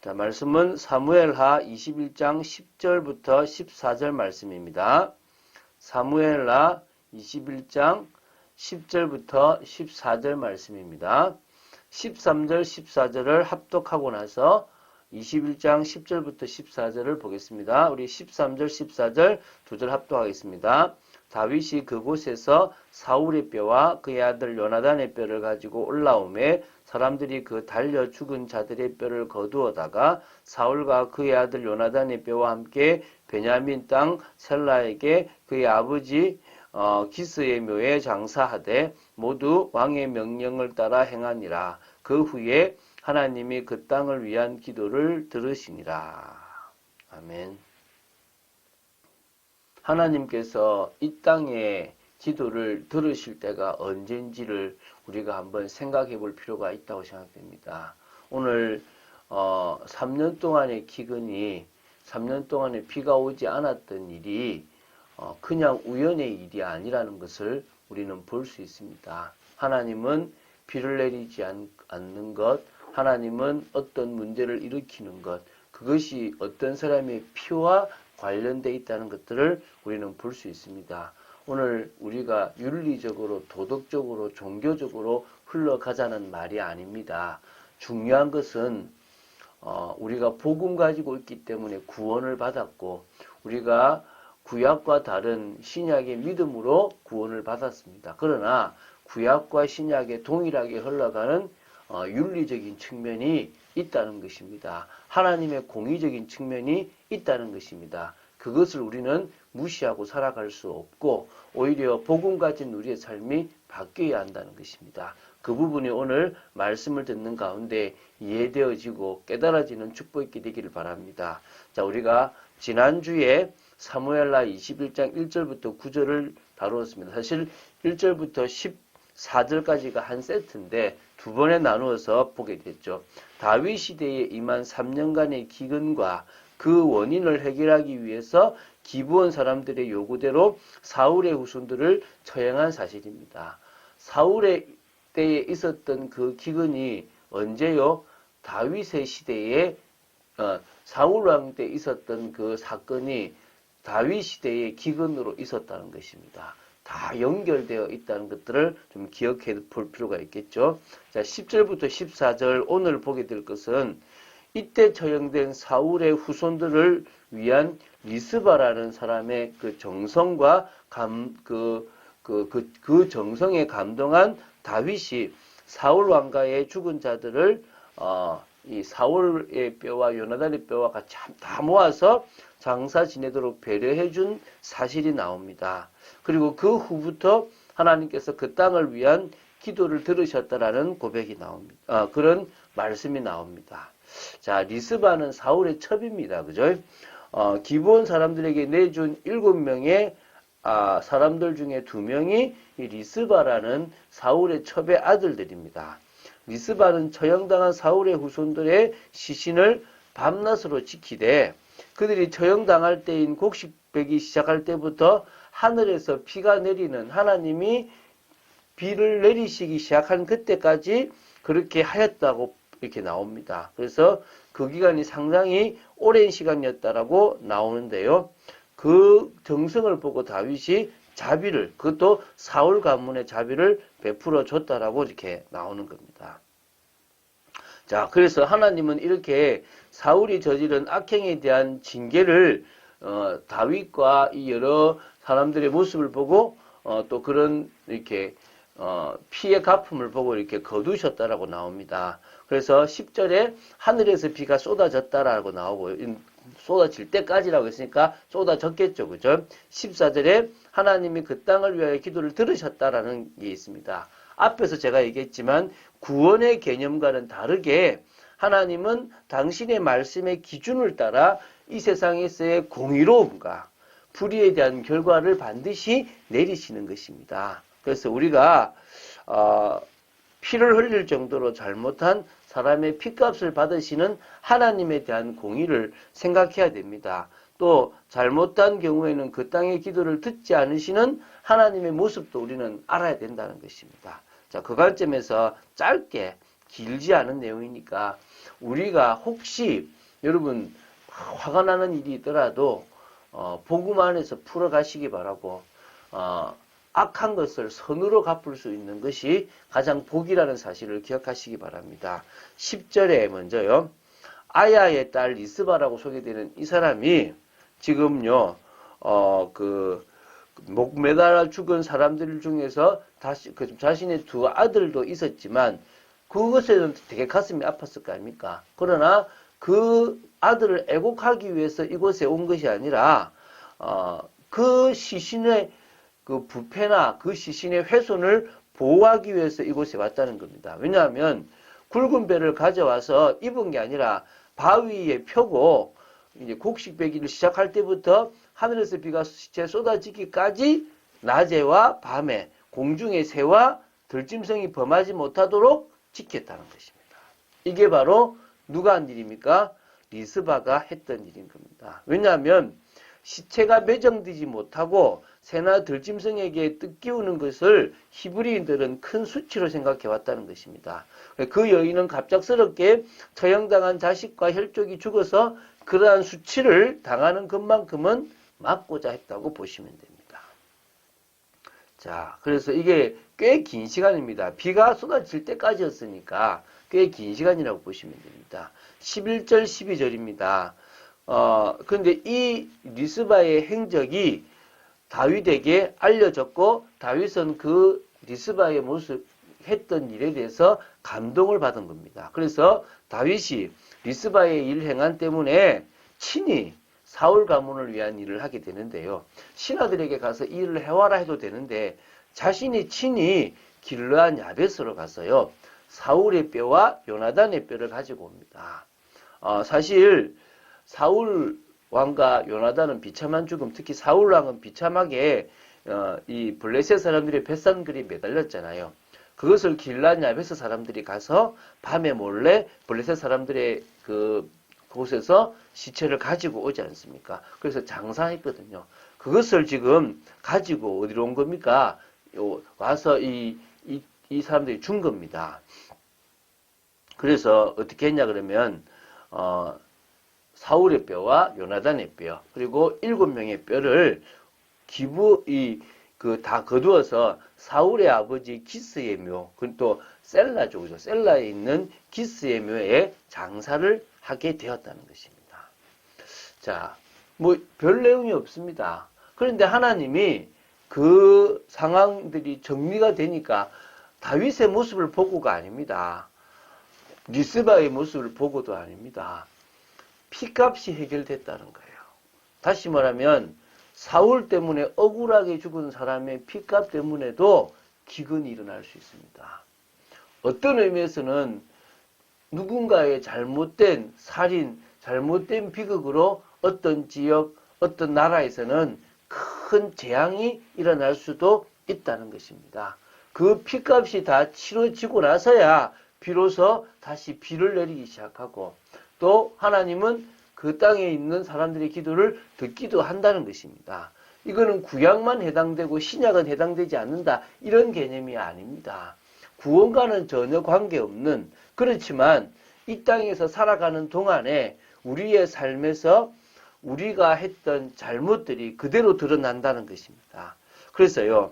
자, 말씀은 사무엘하 21장 10절부터 14절 말씀입니다. 사무엘하 21장 10절부터 14절 말씀입니다. 13절, 14절을 합독하고 나서 21장 10절부터 14절을 보겠습니다. 우리 13절, 14절 두 절 합독하겠습니다. 다윗이 그곳에서 사울의 뼈와 그의 아들 요나단의 뼈를 가지고 올라오매 사람들이 그 달려 죽은 자들의 뼈를 거두어다가 사울과 그의 아들 요나단의 뼈와 함께 베냐민 땅 셀라에게 그의 아버지 기스의 묘에 장사하되 모두 왕의 명령을 따라 행하니라. 그 후에 하나님이 그 땅을 위한 기도를 들으시니라. 아멘. 하나님께서 이 땅의 기도를 들으실 때가 언제인지를 우리가 한번 생각해 볼 필요가 있다고 생각됩니다. 오늘 3년 동안의 기근이 3년 동안에 비가 오지 않았던 일이 그냥 우연의 일이 아니라는 것을 우리는 볼 수 있습니다. 하나님은 비를 내리지 않는 것, 하나님은 어떤 문제를 일으키는 것, 그것이 어떤 사람의 피와 관련되어 있다는 것들을 우리는 볼 수 있습니다. 오늘 우리가 윤리적으로, 도덕적으로, 종교적으로 흘러가자는 말이 아닙니다. 중요한 것은 우리가 복음 가지고 있기 때문에 구원을 받았고 우리가 구약과 다른 신약의 믿음으로 구원을 받았습니다. 그러나 구약과 신약에 동일하게 흘러가는 윤리적인 측면이 있다는 것입니다. 하나님의 공의적인 측면이 있다는 것입니다. 그것을 우리는 무시하고 살아갈 수 없고 오히려 복음 가진 우리의 삶이 바뀌어야 한다는 것입니다. 그 부분이 오늘 말씀을 듣는 가운데 이해되어지고 깨달아지는 축복이 있게 되기를 바랍니다. 자, 우리가 지난주에 사무엘하 21장 1절부터 9절을 다루었습니다. 사실 1절부터 14절까지가 한 세트인데 두 번에 나누어서 보게 됐죠. 다윗 시대에 임한 3년간의 기근과 그 원인을 해결하기 위해서 기브온 사람들의 요구대로 사울의 후손들을 처형한 사실입니다. 사울의 때에 있었던 그 기근이 언제요? 다윗의 시대에 사울 왕 때 있었던 그 사건이 다윗 시대의 기근으로 있었다는 것입니다. 다 연결되어 있다는 것들을 좀 기억해 볼 필요가 있겠죠. 자, 10절부터 14절 오늘 보게 될 것은 이때 처형된 사울의 후손들을 위한 리스바라는 사람의 그 정성과 그 정성에 감동한 다윗이 사울 왕가의 죽은 자들을 이 사울의 뼈와 요나단의 뼈와 같이 다 모아서 장사 지내도록 배려해 준 사실이 나옵니다. 그리고 그 후부터 하나님께서 그 땅을 위한 기도를 들으셨다라는 고백이 나옵니다. 그런 말씀이 나옵니다. 자, 리스바는 사울의 첩입니다. 그죠? 기브온 사람들에게 내준 7명의 사람들 중에 2명이 이 리스바라는 사울의 첩의 아들들입니다. 리스바는 처형당한 사울의 후손들의 시신을 밤낮으로 지키되 그들이 처형당할 때인 곡식배기 시작할 때부터 하늘에서 비가 내리는 하나님이 비를 내리시기 시작한 그때까지 그렇게 하였다고 이렇게 나옵니다. 그래서 그 기간이 상당히 오랜 시간이었다라고 나오는데요. 그 정성을 보고 다윗이 자비를, 그것도 사울 가문의 자비를 베풀어 줬다라고 이렇게 나오는 겁니다. 자, 그래서 하나님은 이렇게 사울이 저지른 악행에 대한 징계를 다윗과 이 여러 사람들의 모습을 보고 또 그런 이렇게 피의 갚음을 보고 이렇게 거두셨다라고 나옵니다. 그래서 10절에 하늘에서 비가 쏟아졌다라고 나오고 쏟아질 때까지라고 했으니까 쏟아졌겠죠. 그죠? 14절에 하나님이 그 땅을 위하여 기도를 들으셨다라는 게 있습니다. 앞에서 제가 얘기했지만 구원의 개념과는 다르게 하나님은 당신의 말씀의 기준을 따라 이 세상에서의 공의로움과 불의에 대한 결과를 반드시 내리시는 것입니다. 그래서 우리가 피를 흘릴 정도로 잘못한 사람의 피값을 받으시는 하나님에 대한 공의를 생각해야 됩니다. 또 잘못한 경우에는 그 땅의 기도를 듣지 않으시는 하나님의 모습도 우리는 알아야 된다는 것입니다. 자, 그 관점에서 짧게 길지 않은 내용이니까 우리가 혹시 여러분 화가 나는 일이 있더라도 복음 안에서 풀어가시기 바라고 악한 것을 선으로 갚을 수 있는 것이 가장 복이라는 사실을 기억하시기 바랍니다. 10절에 먼저요. 아야의 딸 리스바라고 소개되는 이 사람이 지금요 목 매달아 죽은 사람들 중에서 다시 자신의 두 아들도 있었지만 그것에는 되게 가슴이 아팠을 거 아닙니까? 그러나 그 아들을 애곡하기 위해서 이곳에 온 것이 아니라 그 시신의 그 부패나 그 시신의 훼손을 보호하기 위해서 이곳에 왔다는 겁니다. 왜냐하면 굵은 배를 가져와서 입은 게 아니라 바위에 펴고 이제 곡식배기를 시작할 때부터 하늘에서 비가 시체 쏟아지기까지 낮에와 밤에 공중의 새와 들짐승이 범하지 못하도록 지켰다는 것입니다. 이게 바로 누가 한 일입니까? 리스바가 했던 일인 겁니다. 왜냐하면 시체가 매정되지 못하고 새나 들짐승에게 뜯기우는 것을 히브리인들은 큰 수치로 생각해 왔다는 것입니다. 그 여인은 갑작스럽게 처형당한 자식과 혈족이 죽어서 그러한 수치를 당하는 것만큼은 막고자 했다고 보시면 됩니다. 자, 그래서 이게 꽤 긴 시간입니다. 비가 쏟아질 때까지였으니까 꽤 긴 시간이라고 보시면 됩니다. 11절, 12절입니다. 그런데 이 리스바의 행적이 다윗에게 알려졌고 다윗은 그 리스바의 모습 했던 일에 대해서 감동을 받은 겁니다. 그래서 다윗이 리스바의 일 행한 때문에 친히 사울 가문을 위한 일을 하게 되는데요. 신하들에게 가서 이 일을 해와라 해도 되는데 자신이 친히 길르앗 야벳으로 가서요. 사울의 뼈와 요나단의 뼈를 가지고 옵니다. 사실 사울 왕과 요나단은 비참한 죽음, 특히 사울 왕은 비참하게 이 블레셋 사람들의 뱃산글이 매달렸잖아요. 그것을 길르앗 야벳 사람들이 가서 밤에 몰래 블레셋 사람들의 그 곳에서 시체를 가지고 오지 않습니까? 그래서 장사했거든요. 그것을 지금 가지고 어디로 온 겁니까? 와서 이 사람들이 준 겁니다. 그래서 어떻게 했냐 그러면 사울의 뼈와 요나단의 뼈 그리고 7명의 뼈를 다 거두어서 사울의 아버지 기스의 묘, 또 셀라 쪽이죠. 셀라에 있는 기스의 묘에 장사를 하게 되었다는 것입니다. 자, 뭐 별 내용이 없습니다. 그런데 하나님이 그 상황들이 정리가 되니까 다윗의 모습을 보고가 아닙니다. 리스바의 모습을 보고도 아닙니다. 피값이 해결됐다는 거예요. 다시 말하면 사울 때문에 억울하게 죽은 사람의 피값 때문에도 기근이 일어날 수 있습니다. 어떤 의미에서는 누군가의 잘못된 살인, 잘못된 비극으로 어떤 지역, 어떤 나라에서는 큰 재앙이 일어날 수도 있다는 것입니다. 그 피값이 다 치러지고 나서야 비로소 다시 비를 내리기 시작하고 또 하나님은 그 땅에 있는 사람들의 기도를 듣기도 한다는 것입니다. 이거는 구약만 해당되고 신약은 해당되지 않는다 이런 개념이 아닙니다. 구원과는 전혀 관계없는 그렇지만 이 땅에서 살아가는 동안에 우리의 삶에서 우리가 했던 잘못들이 그대로 드러난다는 것입니다. 그래서요,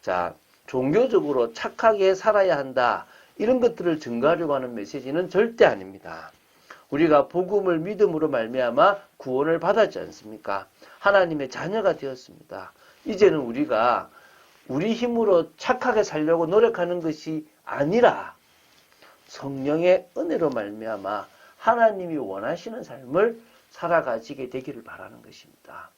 자, 종교적으로 착하게 살아야 한다 이런 것들을 증거하려고 하는 메시지는 절대 아닙니다. 우리가 복음을 믿음으로 말미암아 구원을 받았지 않습니까? 하나님의 자녀가 되었습니다. 이제는 우리가 우리 힘으로 착하게 살려고 노력하는 것이 아니라 성령의 은혜로 말미암아 하나님이 원하시는 삶을 살아가지게 되기를 바라는 것입니다.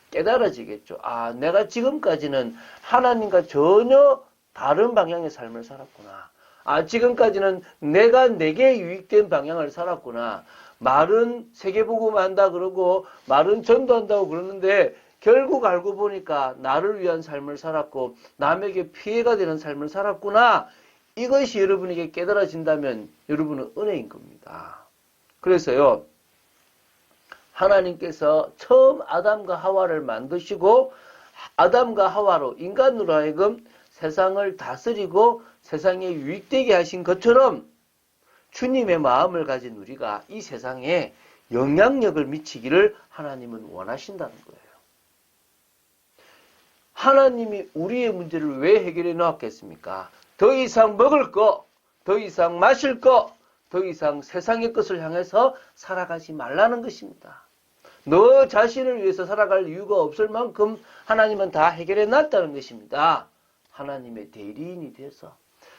깨달아지겠죠. 아, 내가 지금까지는 하나님과 전혀 다른 방향의 삶을 살았구나. 아, 지금까지는 내가 내게 유익된 방향을 살았구나. 말은 세계복음 한다 그러고 말은 전도한다고 그러는데 결국 알고 보니까 나를 위한 삶을 살았고 남에게 피해가 되는 삶을 살았구나. 이것이 여러분에게 깨달아진다면 여러분은 은혜인 겁니다. 그래서요. 하나님께서 처음 아담과 하와를 만드시고 아담과 하와로 인간으로 하여금 세상을 다스리고 세상에 유익되게 하신 것처럼 주님의 마음을 가진 우리가 이 세상에 영향력을 미치기를 하나님은 원하신다는 거예요. 하나님이 우리의 문제를 왜 해결해 놓았겠습니까? 더 이상 먹을 거, 더 이상 마실 거, 더 이상 세상의 것을 향해서 살아가지 말라는 것입니다. 너 자신을 위해서 살아갈 이유가 없을 만큼 하나님은 다 해결해 놨다는 것입니다. 하나님의 대리인이 되어서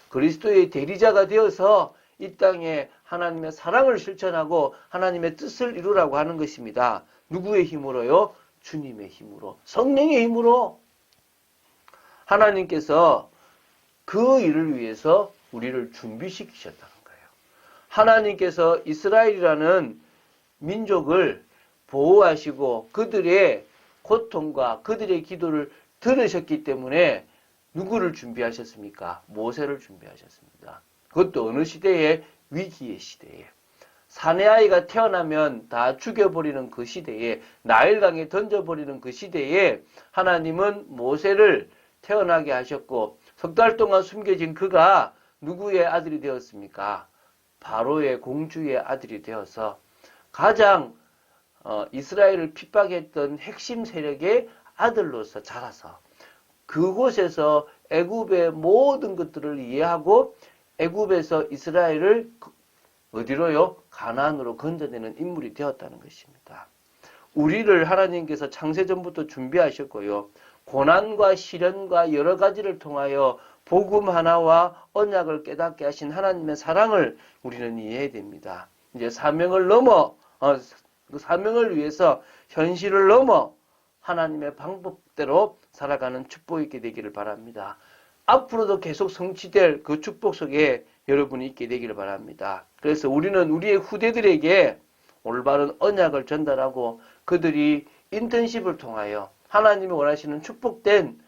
그리스도의 대리자가 되어서 이 땅에 하나님의 사랑을 실천하고 하나님의 뜻을 이루라고 하는 것입니다. 누구의 힘으로요? 주님의 힘으로, 성령의 힘으로. 하나님께서 그 일을 위해서 우리를 준비시키셨다는 거예요. 하나님께서 이스라엘이라는 민족을 보호하시고 그들의 고통과 그들의 기도를 들으셨기 때문에 누구를 준비하셨습니까? 모세를 준비하셨습니다. 그것도 어느 시대에? 위기의 시대에. 사내 아이가 태어나면 다 죽여버리는 그 시대에, 나일강에 던져버리는 그 시대에 하나님은 모세를 태어나게 하셨고 석 달 동안 숨겨진 그가 누구의 아들이 되었습니까? 바로의 공주의 아들이 되어서 가장 이스라엘을 핍박했던 핵심 세력의 아들로서 자라서 그곳에서 애굽의 모든 것들을 이해하고 애굽에서 이스라엘을 어디로요? 가나안으로 건져내는 인물이 되었다는 것입니다. 우리를 하나님께서 창세전부터 준비하셨고요. 고난과 시련과 여러 가지를 통하여 복음 하나와 언약을 깨닫게 하신 하나님의 사랑을 우리는 이해해야 됩니다. 이제 사명을 넘어 그 사명을 위해서 현실을 넘어 하나님의 방법대로 살아가는 축복이 있게 되기를 바랍니다. 앞으로도 계속 성취될 그 축복 속에 여러분이 있게 되기를 바랍니다. 그래서 우리는 우리의 후대들에게 올바른 언약을 전달하고 그들이 인턴십을 통하여 하나님이 원하시는 축복된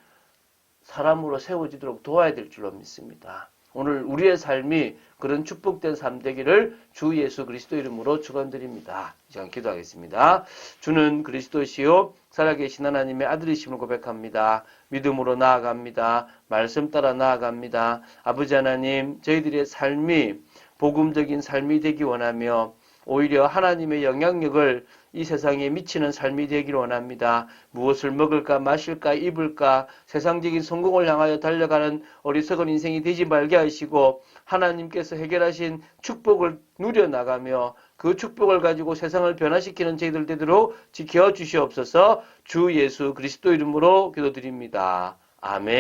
사람으로 세워지도록 도와야 될 줄로 믿습니다. 오늘 우리의 삶이 그런 축복된 삶 되기를 주 예수 그리스도 이름으로 축원드립니다. 이 시간 기도하겠습니다. 주는 그리스도시요 살아계신 하나님의 아들이심을 고백합니다. 믿음으로 나아갑니다. 말씀 따라 나아갑니다. 아버지 하나님, 저희들의 삶이 복음적인 삶이 되기 원하며 오히려 하나님의 영향력을 이 세상에 미치는 삶이 되기를 원합니다. 무엇을 먹을까 마실까 입을까 세상적인 성공을 향하여 달려가는 어리석은 인생이 되지 말게 하시고 하나님께서 해결하신 축복을 누려나가며 그 축복을 가지고 세상을 변화시키는 저희들 되도록 지켜주시옵소서. 주 예수 그리스도 이름으로 기도드립니다. 아멘.